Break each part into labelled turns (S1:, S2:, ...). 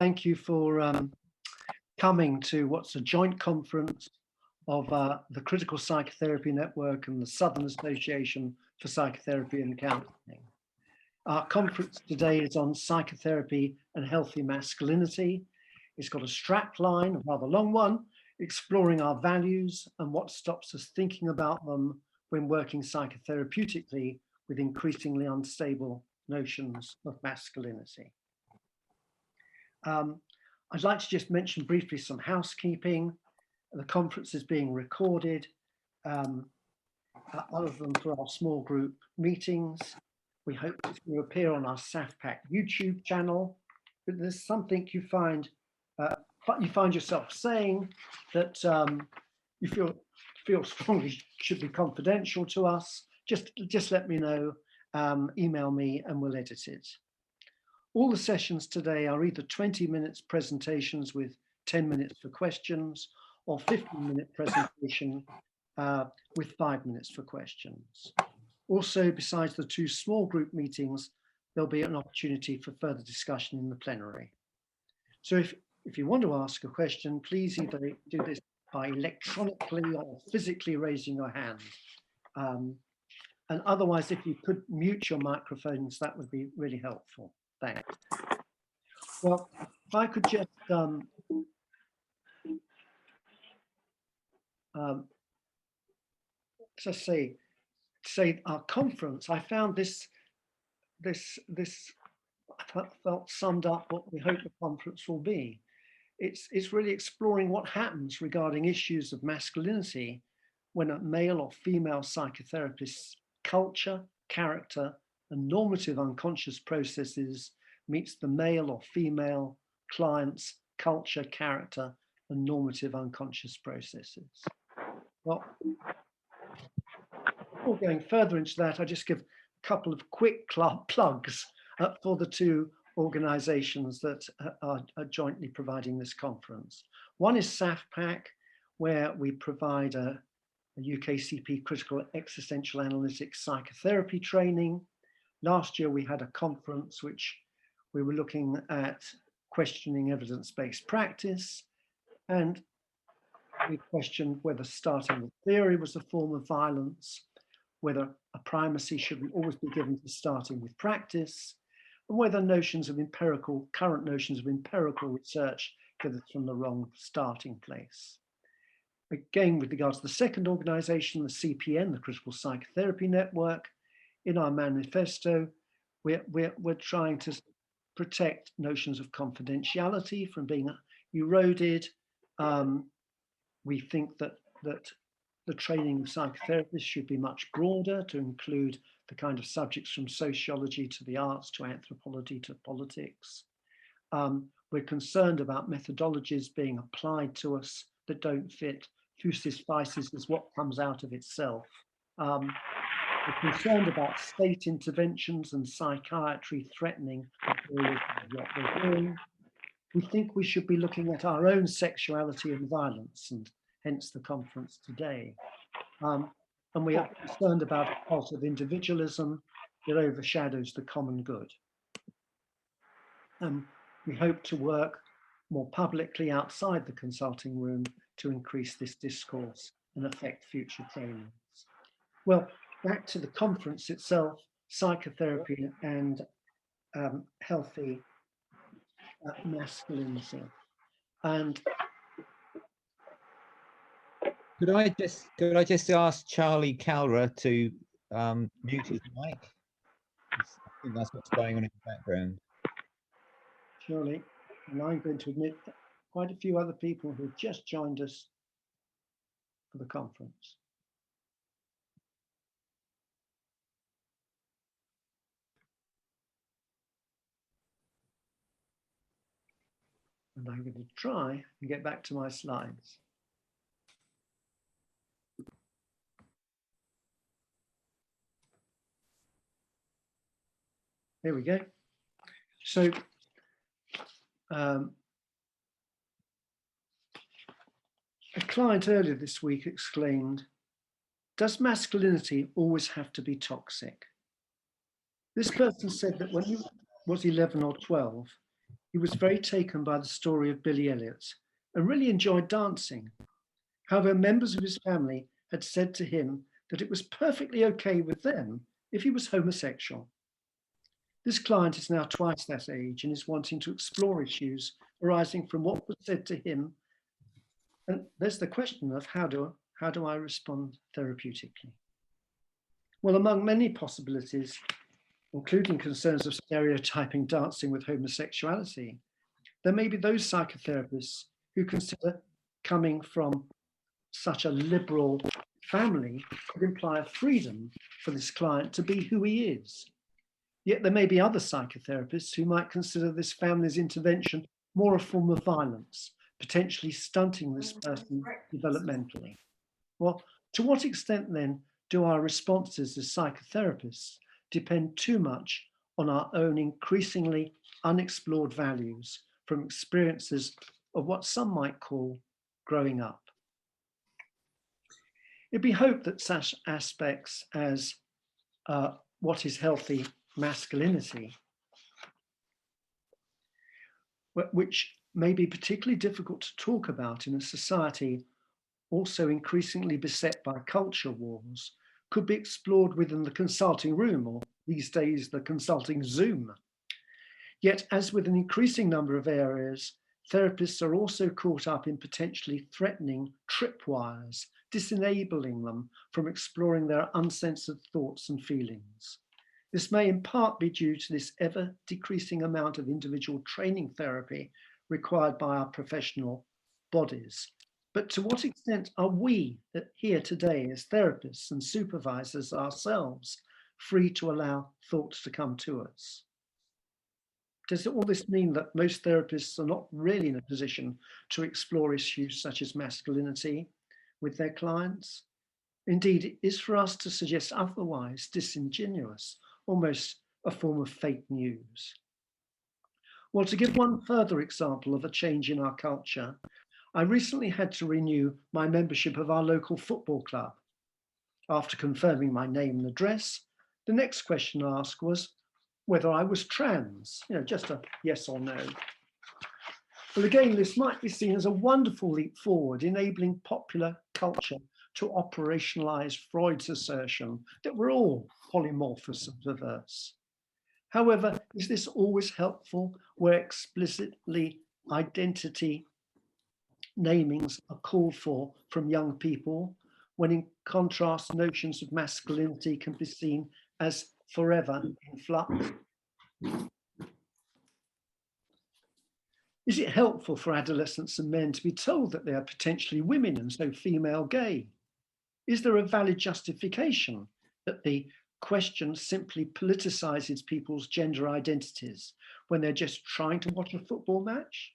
S1: Thank you for coming to what's a joint conference of the Critical Psychotherapy Network and the Southern Association for Psychotherapy and Counselling. Our conference today is on psychotherapy and healthy masculinity. It's got a strap line, a rather long one, exploring our values and what stops us thinking about them when working psychotherapeutically with increasingly unstable notions of masculinity. I'd like to just mention briefly some housekeeping. The conference is being recorded, other than for our small group meetings. We hope that you appear on our SAFPAC YouTube channel. But there's something you find yourself saying that you feel strongly should be confidential to us, just let me know, email me and we'll edit it. All the sessions today are either 20 minutes presentations with 10 minutes for questions or 15-minute presentation with 5 minutes for questions. Also, besides the two small group meetings, there'll be an opportunity for further discussion in the plenary. So if you want to ask a question, please either do this by electronically or physically raising your hand. And otherwise, if you could mute your microphones, that would be really helpful. Thanks. Well, if I could just say our conference, I found this I felt summed up what we hope the conference will be. It's really exploring what happens regarding issues of masculinity when a male or female psychotherapist's culture, character, and normative unconscious processes meets the male or female client's culture, character, and normative unconscious processes. Well, before going further into that, I just give a couple of quick plugs for the two organizations that are jointly providing this conference. One is SAFPAC, where we provide a UKCP critical existential analytics psychotherapy training. Last year, we had a conference which we were looking at questioning evidence-based practice, and we questioned whether starting with theory was a form of violence, whether a primacy should always be given to starting with practice, and whether current notions of empirical research get us from the wrong starting place. Again, with regard to the second organization, the CPN, the Critical Psychotherapy Network, in our manifesto, we're trying to protect notions of confidentiality from being eroded. We think that the training of psychotherapists should be much broader to include the kind of subjects from sociology to the arts to anthropology to politics. We're concerned about methodologies being applied to us that don't fit. Physis vicis is what comes out of itself. We're concerned about state interventions and psychiatry threatening what we're doing. We think we should be looking at our own sexuality and violence, and hence the conference today. And we are concerned about a cult of individualism that overshadows the common good. We hope to work more publicly outside the consulting room to increase this discourse and affect future trainings. Well, back to the conference itself, psychotherapy and healthy masculinity. And
S2: could I just ask Charlie Calra to mute his mic? I think that's what's going on in the background.
S1: Surely, and I'm going to admit that quite a few other people who have just joined us for the conference. And I'm going to try and get back to my slides. There we go. So, a client earlier this week exclaimed, "Does masculinity always have to be toxic?" This person said that when he was 11 or 12, He was very taken by the story of Billy Elliot and really enjoyed dancing. However, members of his family had said to him that it was perfectly okay with them if he was homosexual. This client is now twice that age and is wanting to explore issues arising from what was said to him. And there's the question of how do I respond therapeutically? Well, among many possibilities, including concerns of stereotyping dancing with homosexuality, there may be those psychotherapists who consider coming from such a liberal family could imply a freedom for this client to be who he is. Yet there may be other psychotherapists who might consider this family's intervention more a form of violence, potentially stunting this person developmentally. Well, to what extent then do our responses as psychotherapists depend too much on our own increasingly unexplored values from experiences of what some might call growing up? It'd be hoped that such aspects as what is healthy masculinity, which may be particularly difficult to talk about in a society also increasingly beset by culture wars, could be explored within the consulting room, or these days the consulting Zoom. Yet, as with an increasing number of areas, therapists are also caught up in potentially threatening tripwires, disenabling them from exploring their uncensored thoughts and feelings. This may in part be due to this ever decreasing amount of individual training therapy required by our professional bodies. But to what extent are we here today as therapists and supervisors ourselves free to allow thoughts to come to us? Does all this mean that most therapists are not really in a position to explore issues such as masculinity with their clients? Indeed, it is for us to suggest otherwise disingenuous, almost a form of fake news. Well, to give one further example of a change in our culture, I recently had to renew my membership of our local football club. After confirming my name and address, the next question asked was whether I was trans, just a yes or no. Well, again, this might be seen as a wonderful leap forward, enabling popular culture to operationalize Freud's assertion that we're all polymorphous and perverse. However, is this always helpful where explicitly identity namings are called for from young people, when in contrast notions of masculinity can be seen as forever in flux? Is it helpful for adolescents and men to be told that they are potentially women and so female gay? Is there a valid justification that the question simply politicizes people's gender identities when they're just trying to watch a football match?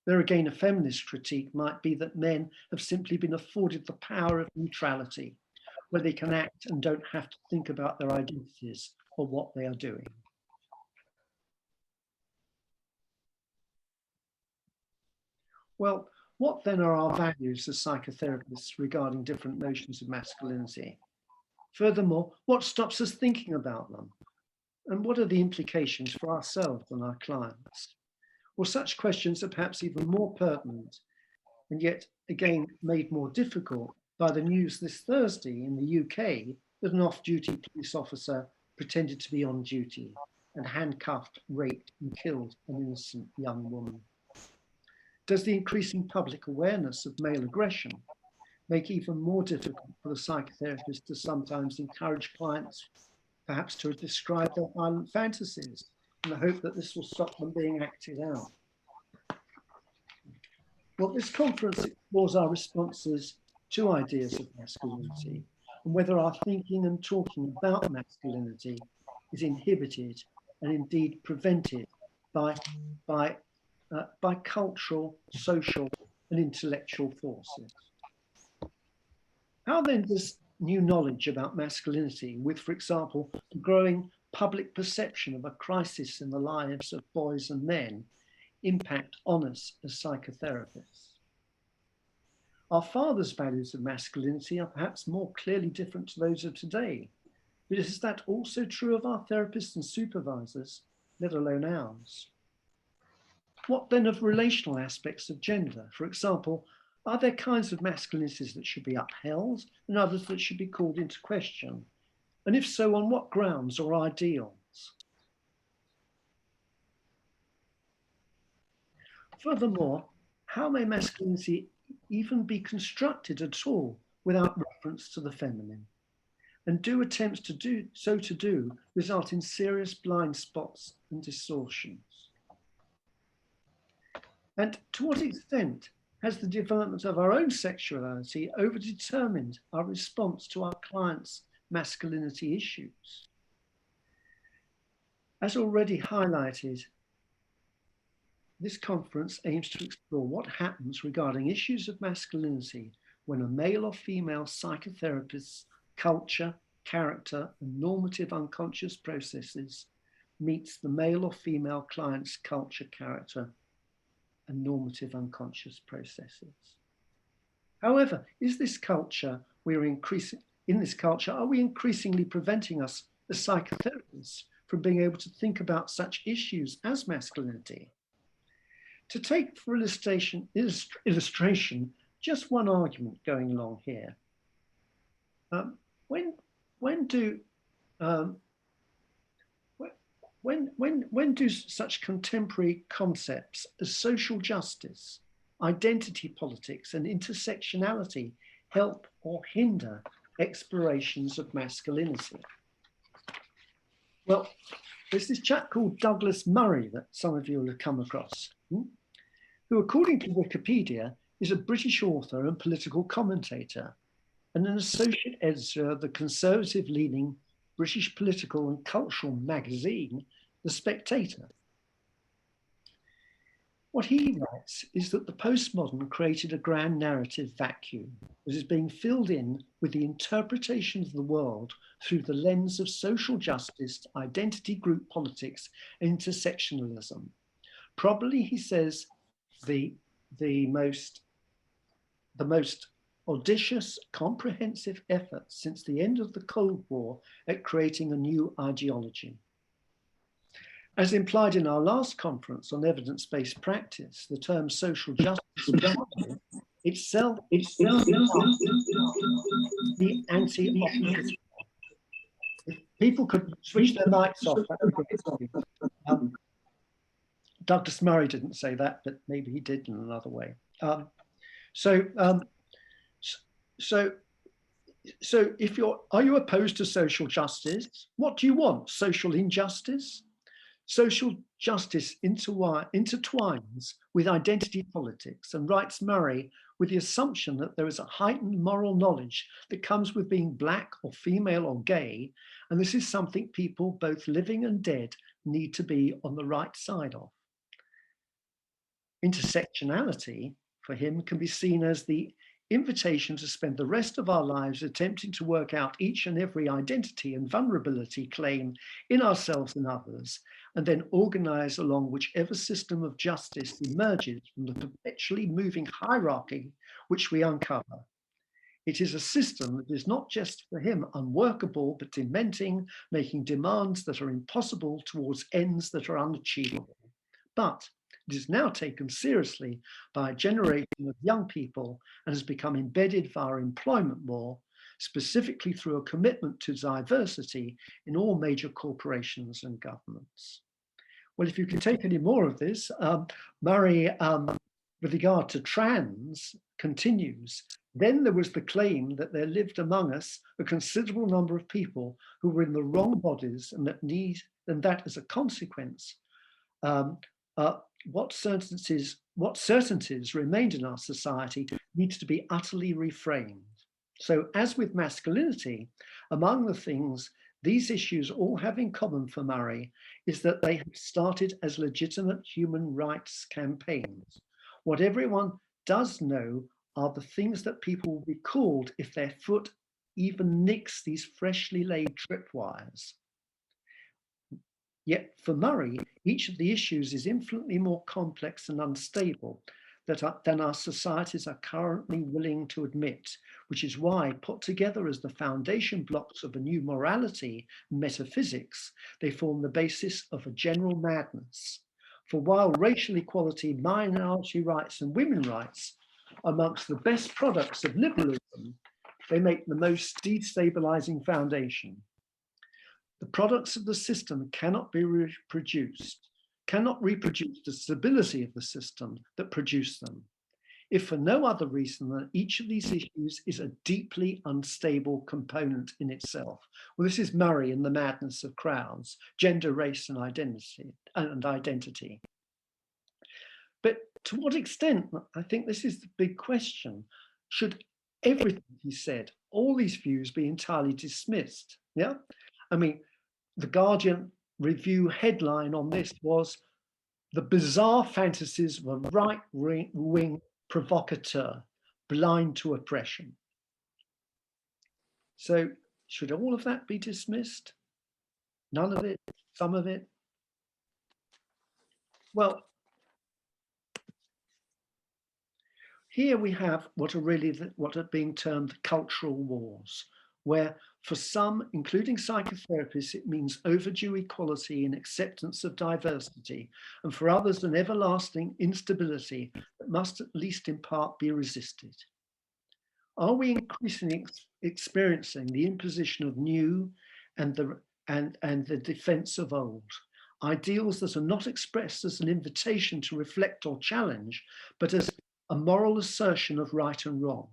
S1: There again, a feminist critique might be that men have simply been afforded the power of neutrality, where they can act and don't have to think about their identities or what they are doing. Well, what then are our values as psychotherapists regarding different notions of masculinity? Furthermore, what stops us thinking about them? And what are the implications for ourselves and our clients? Well, such questions are perhaps even more pertinent, and yet again made more difficult by the news this Thursday in the UK that an off-duty police officer pretended to be on duty and handcuffed, raped and killed an innocent young woman. Does the increasing public awareness of male aggression make it even more difficult for the psychotherapist to sometimes encourage clients perhaps to describe their violent fantasies in the hope that this will stop them being acted out? Well, this conference explores our responses to ideas of masculinity and whether our thinking and talking about masculinity is inhibited and indeed prevented by cultural, social, and intellectual forces. How then does new knowledge about masculinity, with, for example, the growing public perception of a crisis in the lives of boys and men, impact on us as psychotherapists? Our fathers' values of masculinity are perhaps more clearly different to those of today, but is that also true of our therapists and supervisors, let alone ours? What then of relational aspects of gender? For example, are there kinds of masculinities that should be upheld and others that should be called into question? And if so, on what grounds or ideals? Furthermore, how may masculinity even be constructed at all without reference to the feminine? And do attempts to do result in serious blind spots and distortions? And to what extent has the development of our own sexuality overdetermined our response to our clients' masculinity issues? As already highlighted, this conference aims to explore what happens regarding issues of masculinity when a male or female psychotherapist's culture, character, and normative unconscious processes meets the male or female client's culture, character, and normative unconscious processes. However, is this culture are we increasingly preventing us as psychotherapists from being able to think about such issues as masculinity? To take for illustration, just one argument going along here. When do such contemporary concepts as social justice, identity politics, and intersectionality help or hinder explorations of masculinity? Well, there's this chap called Douglas Murray that some of you will have come across, who, according to Wikipedia, is a British author and political commentator and an associate editor of the conservative-leaning British political and cultural magazine, The Spectator. What he writes is that the postmodern created a grand narrative vacuum that is being filled in with the interpretation of the world through the lens of social justice, identity group politics, and intersectionalism. Probably, he says, the most audacious, comprehensive effort since the end of the Cold War at creating a new ideology. As implied in our last conference on evidence-based practice, the term social justice itself the anti-opposition. If people could switch their mics off, Douglas Murray didn't say that, but maybe he did in another way. So if are you opposed to social justice? What do you want? Social injustice? Social justice intertwines with identity politics, and writes Murray with the assumption that there is a heightened moral knowledge that comes with being black or female or gay, and this is something people, both living and dead, need to be on the right side of. Intersectionality, for him, can be seen as the invitation to spend the rest of our lives attempting to work out each and every identity and vulnerability claim in ourselves and others, and then organize along whichever system of justice emerges from the perpetually moving hierarchy which we uncover. It is a system that is not just for him unworkable, but dementing, making demands that are impossible towards ends that are unachievable. But it is now taken seriously by a generation of young people and has become embedded via employment law, specifically through a commitment to diversity in all major corporations and governments. Well, if you can take any more of this, Murray, with regard to trans, continues. Then there was the claim that there lived among us a considerable number of people who were in the wrong bodies, and that as a consequence, what certainties remained in our society needs to be utterly reframed. So as with masculinity, among the things these issues all have in common for Murray is that they have started as legitimate human rights campaigns. What everyone does know are the things that people will be called if their foot even nicks these freshly laid tripwires. Yet for Murray, each of the issues is infinitely more complex and unstable than our societies are currently willing to admit, which is why, put together as the foundation blocks of a new morality and metaphysics, they form the basis of a general madness. For while racial equality, minority rights and women's rights are amongst the best products of liberalism, they make the most destabilizing foundation. The products of the system cannot be reproduced, cannot reproduce the stability of the system that produced them, if for no other reason than each of these issues is a deeply unstable component in itself. Well, this is Murray in The Madness of Crowds, Gender, Race and Identity. But to what extent, I think this is the big question, should everything he said, all these views be entirely dismissed? Yeah, I mean, the Guardian review headline on this was "The Bizarre Fantasies of a Right-Wing Provocateur, Blind to Oppression." So should all of that be dismissed? None of it? Some of it? Well, here we have what are being termed cultural wars, where for some, including psychotherapists, it means overdue equality and acceptance of diversity, and for others, an everlasting instability that must at least in part be resisted. Are we increasingly experiencing the imposition of new and the defense of old? Ideals that are not expressed as an invitation to reflect or challenge, but as a moral assertion of right and wrong.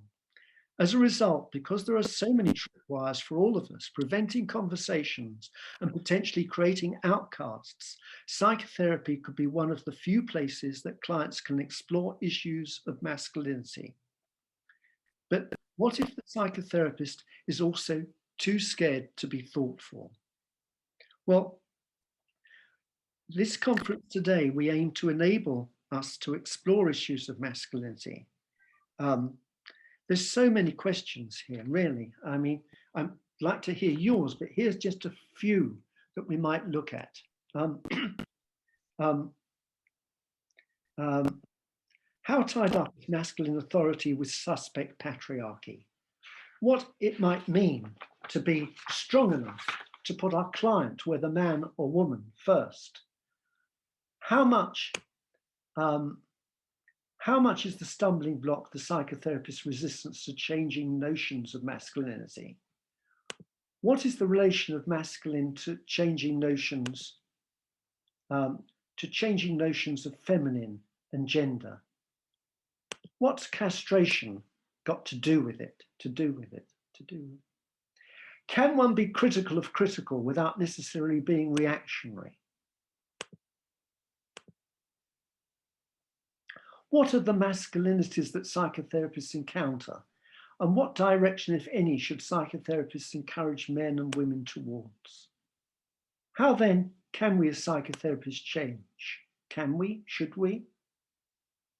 S1: As a result, because there are so many tripwires for all of us, preventing conversations and potentially creating outcasts, psychotherapy could be one of the few places that clients can explore issues of masculinity. But what if the psychotherapist is also too scared to be thoughtful? Well, this conference today, we aim to enable us to explore issues of masculinity. There's so many questions here, really. I mean, I'd like to hear yours, but here's just a few that we might look at. How tied up is masculine authority with suspect patriarchy? What it might mean to be strong enough to put our client, whether man or woman, first. How much is the stumbling block the psychotherapist's resistance to changing notions of masculinity? What is the relation of masculine to changing notions of feminine and gender? What's castration got to do with it? Can one be critical of critical without necessarily being reactionary? What are the masculinities that psychotherapists encounter? And what direction, if any, should psychotherapists encourage men and women towards? How then can we as psychotherapists change? Can we? Should we?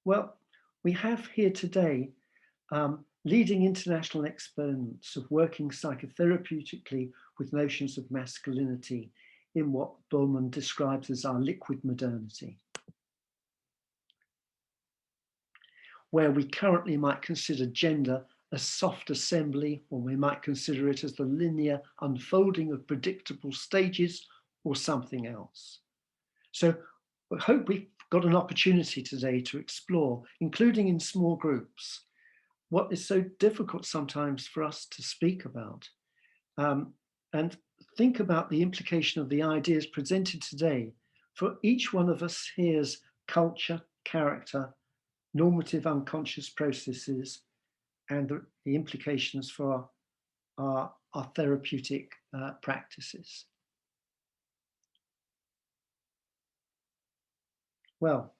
S1: Well, we have here today leading international exponents of working psychotherapeutically with notions of masculinity in what Bowman describes as our liquid modernity, where we currently might consider gender a soft assembly, or we might consider it as the linear unfolding of predictable stages or something else. So I hope we've got an opportunity today to explore, including in small groups, what is so difficult sometimes for us to speak about, and think about the implication of the ideas presented today for each one of us here's culture, character, normative unconscious processes, and the implications for our therapeutic practices. Well,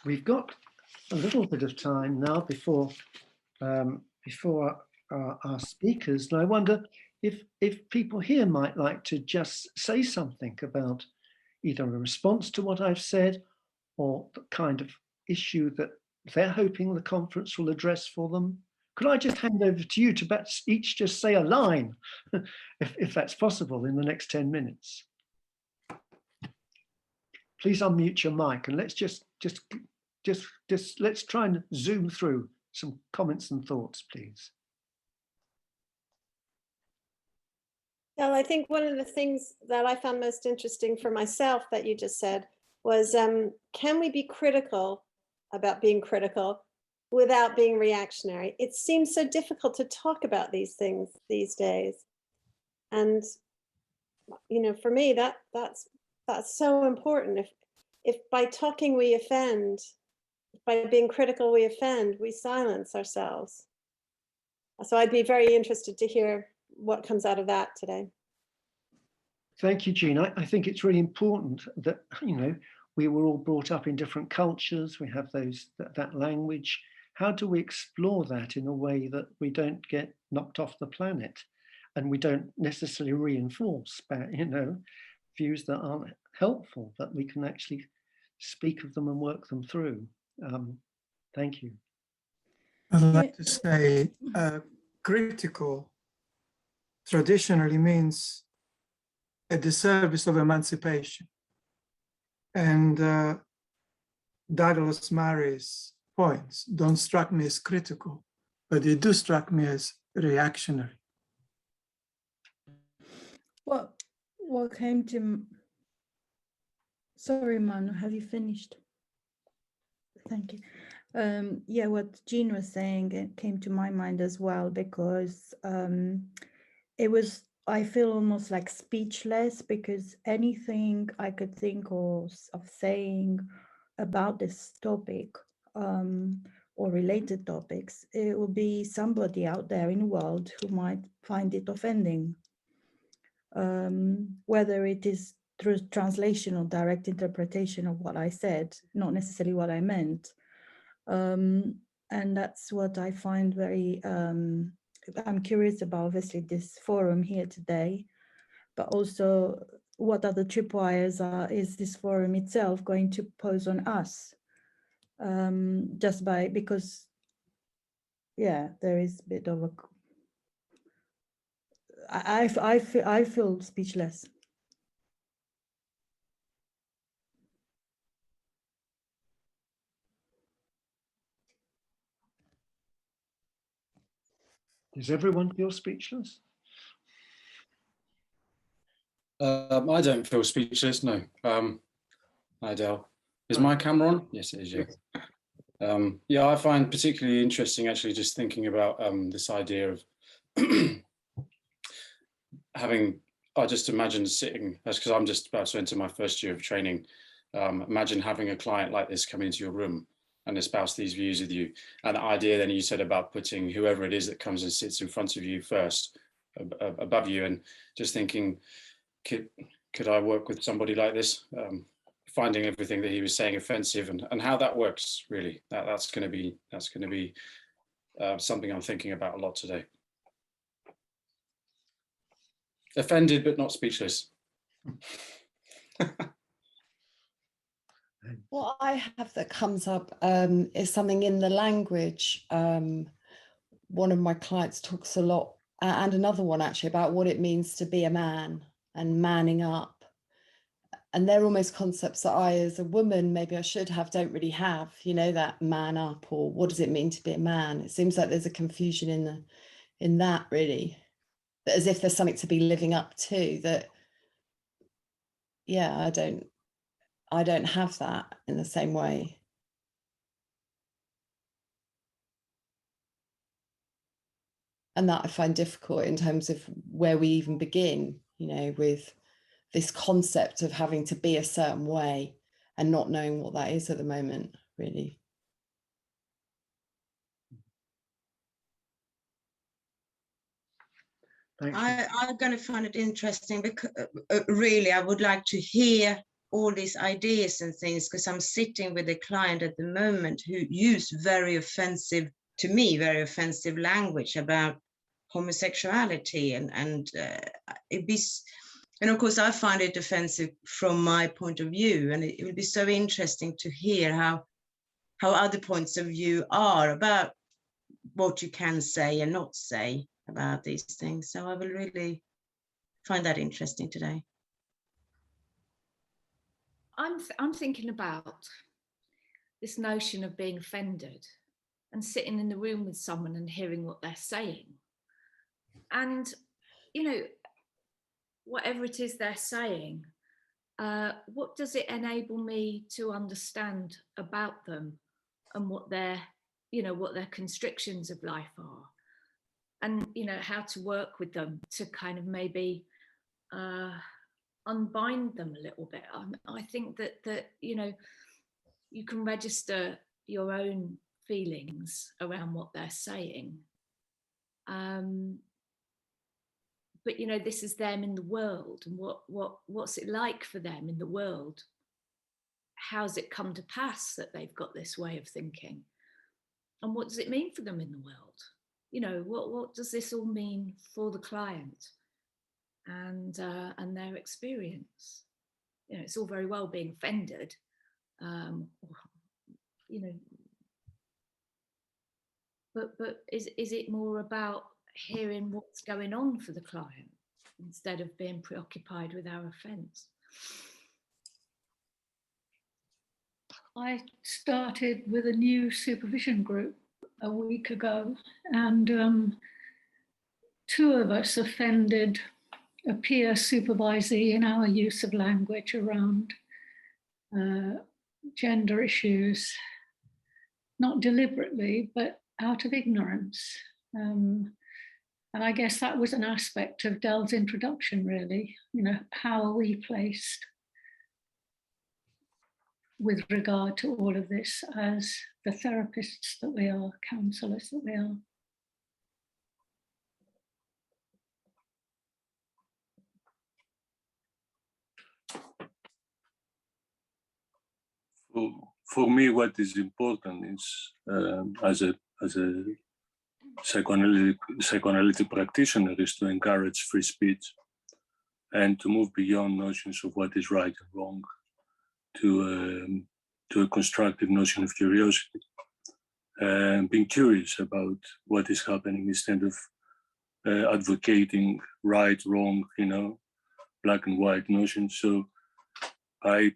S1: we've got a little bit of time now before our speakers, and I wonder if people here might like to just say something about either a response to what I've said or the kind of issue that they're hoping the conference will address for them. Could I just hand over to you to each just say a line, if that's possible, in the next 10 minutes? Please unmute your mic and let's just let's try and zoom through some comments and thoughts, please.
S3: Well, I think one of the things that I found most interesting for myself that you just said was, can we be critical about being critical without being reactionary? It seems so difficult to talk about these things these days. And, you know, for me, that's so important. If by talking we offend, by being critical we offend, we silence ourselves. So I'd be very interested to hear what comes out of that today.
S1: Thank you, Jean. I think it's really important that, you know, we were all brought up in different cultures. We have that language. How do we explore that in a way that we don't get knocked off the planet, and we don't necessarily reinforce, you know, views that aren't helpful, that we can actually speak of them and work them through? Thank you.
S4: I'd like to say critical traditionally means at the service of emancipation. And Douglas Murray's points don't strike me as critical, but they do strike me as reactionary.
S5: What came to, sorry, Manu, have you finished? Thank you. Yeah, what Jean was saying, it came to my mind as well, because it was, I feel almost like speechless, because anything I could think of saying about this topic or related topics, it will be somebody out there in the world who might find it offending. Whether it is through translation or direct interpretation of what I said, not necessarily what I meant. And that's what I find very, I'm curious about, obviously, this forum here today, but also what other tripwires is this forum itself going to pose on us? Because, yeah, there is a bit of a, I feel speechless.
S1: Does everyone feel speechless?
S6: I don't feel speechless, no. Hi, Del. Is my camera on? Yes, it is, yeah. Yeah, I find particularly interesting, actually, just thinking about this idea of having, I just imagine sitting, that's because I'm just about to enter my first year of training. Imagine having a client like this come into your room and espouse these views with you. And the idea then you said about putting whoever it is that comes and sits in front of you first, above you, and just thinking, could I work with somebody like this? Finding everything that he was saying offensive, and how that works, really. That's going to be something I'm thinking about a lot today. Offended, but not speechless.
S7: What I have that comes up is something in the language. One of my clients talks a lot, and another one actually, about what it means to be a man and manning up. And they're almost concepts that I, as a woman, maybe I should have, don't really have, you know, that man up, or what does it mean to be a man? It seems like there's a confusion in that, really, as if there's something to be living up to that. Yeah, I don't have that in the same way. And that I find difficult in terms of where we even begin, you know, with this concept of having to be a certain way and not knowing what that is at the moment, really.
S8: I'm going to find it interesting, because really I would like to hear all these ideas and things, because I'm sitting with a client at the moment who used very offensive, to me, very offensive language about homosexuality, and it'd be, and of course I find it offensive from my point of view, and it would be so interesting to hear how other points of view are about what you can say and not say about these things. So I will really find that interesting today.
S9: I'm thinking about this notion of being offended and sitting in the room with someone and hearing what they're saying. And, you know, whatever it is they're saying, what does it enable me to understand about them and what their, what their constrictions of life are, and, how to work with them to kind of maybe unbind them a little bit. I think that you can register your own feelings around what they're saying. But this is them in the world, and what's it like for them in the world? How's it come to pass that they've got this way of thinking? And what does it mean for them in the world? What does this all mean for the client and their experience? It's all very well being offended, but is it more about hearing what's going on for the client instead of being preoccupied with our offence?
S10: I started with a new supervision group a week ago, and 2 of us offended a peer supervisee in our use of language around gender issues, not deliberately, but out of ignorance. And I guess that was an aspect of Dell's introduction, really. How are we placed with regard to all of this as the therapists that we are, counsellors that we are?
S11: For me, what is important is, as a psychoanalytic practitioner, is to encourage free speech and to move beyond notions of what is right and wrong to a constructive notion of curiosity, and being curious about what is happening instead of advocating right, wrong, black and white notions. So I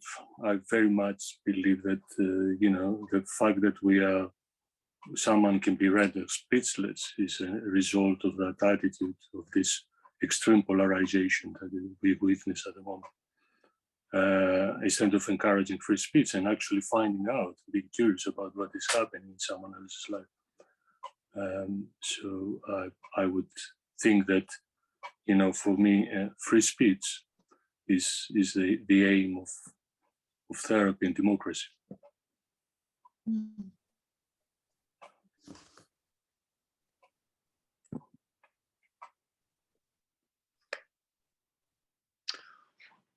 S11: very much believe that the fact that someone can be rendered speechless is a result of that attitude, of this extreme polarization that we witness at the moment. Instead of encouraging free speech and actually finding out, being curious about what is happening in someone else's life. So I would think that, for me, free speech is the aim of therapy and democracy.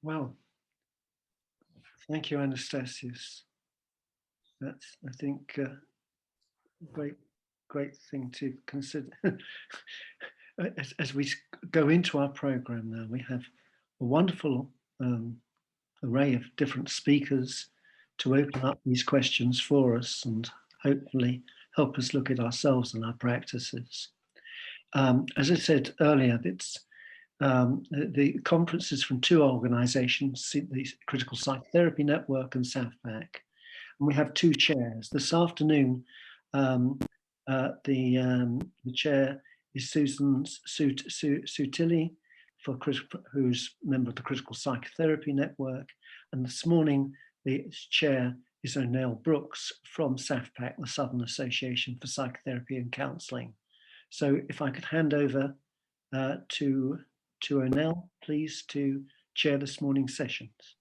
S1: Well, thank you, Anastasius. That's, I think, a great thing to consider. As we go into our program now, we have a wonderful array of different speakers to open up these questions for us and hopefully help us look at ourselves and our practices. As I said earlier, it's the conference is from 2 organizations, the Critical Psychotherapy Network and SAFPAC. And we have 2 chairs. This afternoon, the chair is Susan Sutilli, who's a member of the Critical Psychotherapy Network. And this morning, the chair is O'Neill Brooks from SAFPAC, the Southern Association for Psychotherapy and Counselling. So if I could hand over to O'Neill, please, to chair this morning's sessions.